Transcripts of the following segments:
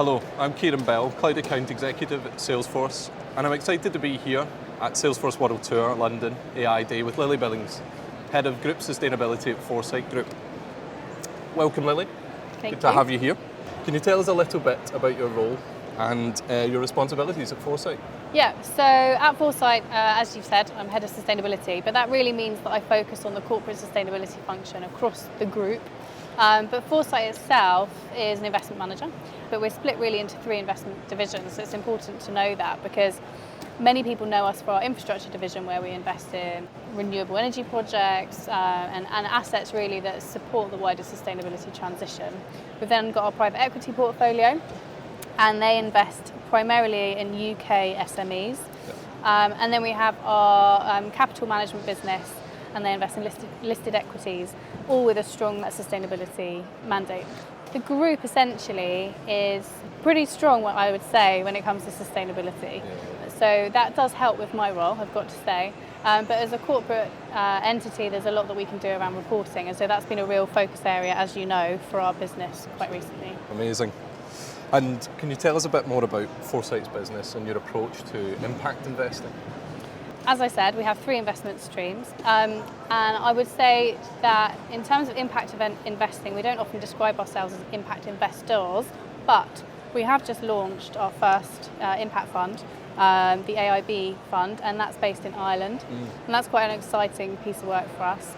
Hello, I'm Keiran Bell, Cloud Account Executive at Salesforce, and I'm excited to be here at Salesforce World Tour London AI Day with Lily Billings, Head of Group Sustainability at Foresight Group. Welcome, Lily. Good to have you here. Can you tell us a little bit about your role and your responsibilities at Foresight? Yeah, so at Foresight, as you've said, I'm Head of Sustainability, but that really means that I focus on the corporate sustainability function across the group. But Foresight itself is an investment manager, but we're split really into three investment divisions. So it's important to know that because many people know us for our infrastructure division, where we invest in renewable energy projects and assets really that support the wider sustainability transition. We've then got our private equity portfolio, and they invest primarily in UK SMEs. And then we have our capital management business, and they invest in listed equities, all with a strong sustainability mandate. The group essentially is pretty strong, what I would say, when it comes to sustainability. So that does help with my role, I've got to say. But as a corporate entity, there's a lot that we can do around reporting, and so that's been a real focus area, as you know, for our business quite recently. Amazing. And can you tell us a bit more about Foresight's business and your approach to impact investing? As I said, we have three investment streams, and I would say that in terms of impact investing, we don't often describe ourselves as impact investors, but we have just launched our first impact fund, the AIB fund, and that's based in Ireland, and that's quite an exciting piece of work for us.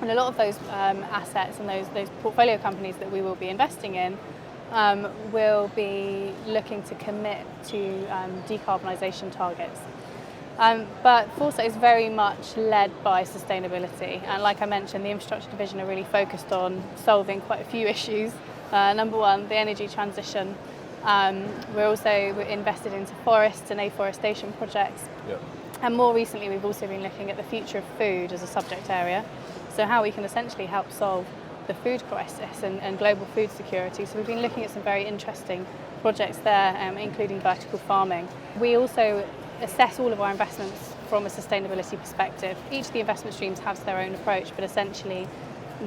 And a lot of those assets and those portfolio companies that we will be investing in will be looking to commit to decarbonisation targets. But Foresight is very much led by sustainability, and like I mentioned, the infrastructure division are really focused on solving quite a few issues. Number one, the energy transition. We're invested into forests and afforestation projects. Yep. And more recently, we've also been looking at the future of food as a subject area, so how we can essentially help solve the food crisis and global food security. So we've been looking at some very interesting projects there, including vertical farming. We also assess all of our investments from a sustainability perspective. Each of the investment streams has their own approach, but essentially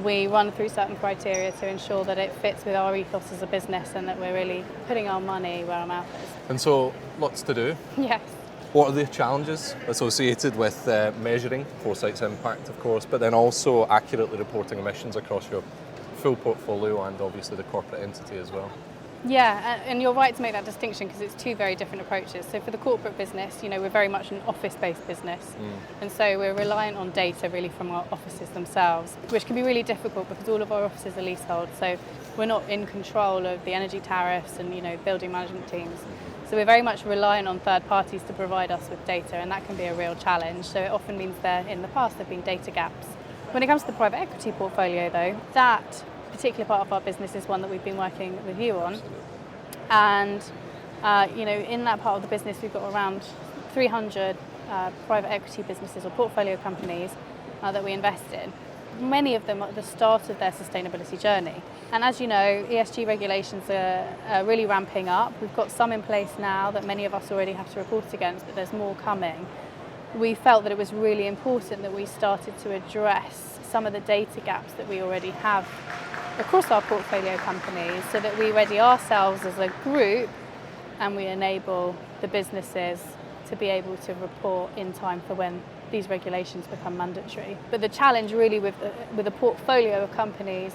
we run through certain criteria to ensure that it fits with our ethos as a business and that we're really putting our money where our mouth is. And so, lots to do. Yes. What are the challenges associated with measuring Foresight's impact, of course, but then also accurately reporting emissions across your full portfolio and obviously the corporate entity as well? Yeah, and you're right to make that distinction because it's two very different approaches. So for the corporate business, we're very much an office-based business, and so we're reliant on data really from our offices themselves, which can be really difficult because all of our offices are leasehold, so we're not in control of the energy tariffs and building management teams. So we're very much reliant on third parties to provide us with data, and that can be a real challenge. So it often means in the past there have been data gaps. When it comes to the private equity portfolio though, that particular part of our business is one that we've been working with you on, and in that part of the business we've got around 300 private equity businesses or portfolio companies that we invest in. Many of them are at the start of their sustainability journey, and as you know, ESG regulations are really ramping up. We've got some in place now that many of us already have to report against, but there's more coming. We felt that it was really important that we started to address some of the data gaps that we already have across our portfolio companies, so that we ready ourselves as a group and we enable the businesses to be able to report in time for when these regulations become mandatory. But the challenge really with a portfolio of companies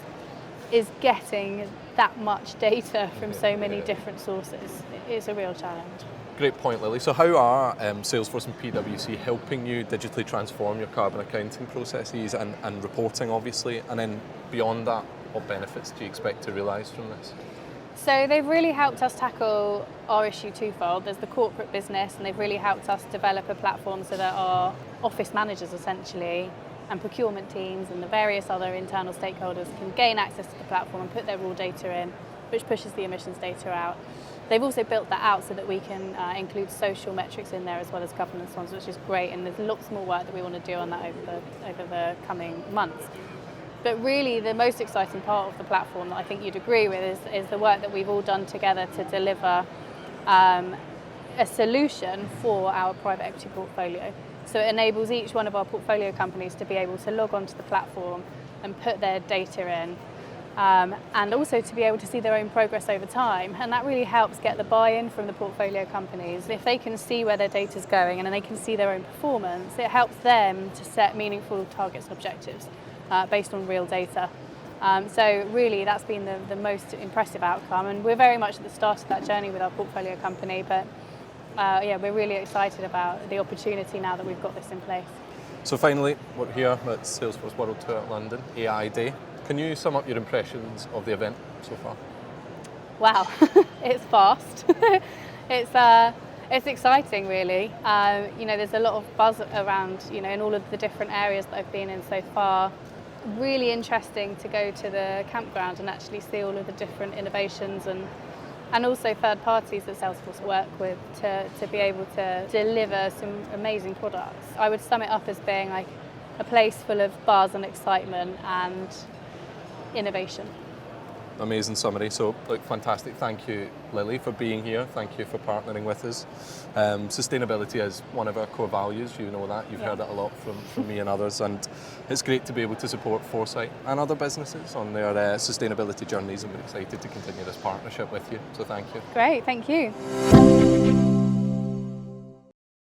is getting that much data from so many different sources. It's a real challenge. Great point, Lily. So how are Salesforce and PwC helping you digitally transform your carbon accounting processes and reporting, obviously? And then beyond that, what benefits do you expect to realise from this? So they've really helped us tackle our issue twofold. There's the corporate business, and they've really helped us develop a platform so that our office managers essentially and procurement teams and the various other internal stakeholders can gain access to the platform and put their raw data in, which pushes the emissions data out. They've also built that out so that we can include social metrics in there as well as governance ones, which is great, and there's lots more work that we want to do on that over the coming months. But really the most exciting part of the platform that I think you'd agree with is the work that we've all done together to deliver a solution for our private equity portfolio. So it enables each one of our portfolio companies to be able to log onto the platform and put their data in and also to be able to see their own progress over time. And that really helps get the buy-in from the portfolio companies. If they can see where their data is going and they can see their own performance, it helps them to set meaningful targets and objectives based on real data. So really that's been the most impressive outcome, and we're very much at the start of that journey with our portfolio company, but yeah, we're really excited about the opportunity now that we've got this in place. So finally, we're here at Salesforce World Tour London, AI Day. Can you sum up your impressions of the event so far? Wow, it's fast. It's exciting, really. There's a lot of buzz around, in all of the different areas that I've been in so far. Really interesting to go to the campground and actually see all of the different innovations and also third parties that Salesforce work with to be able to deliver some amazing products. I would sum it up as being like a place full of buzz and excitement and innovation. Amazing summary. So, look, fantastic. Thank you, Lily, for being here. Thank you for partnering with us. Sustainability is one of our core values. You know that. You've heard it a lot from me and others. And it's great to be able to support Foresight and other businesses on their sustainability journeys. And we're excited to continue this partnership with you. So thank you. Great. Thank you.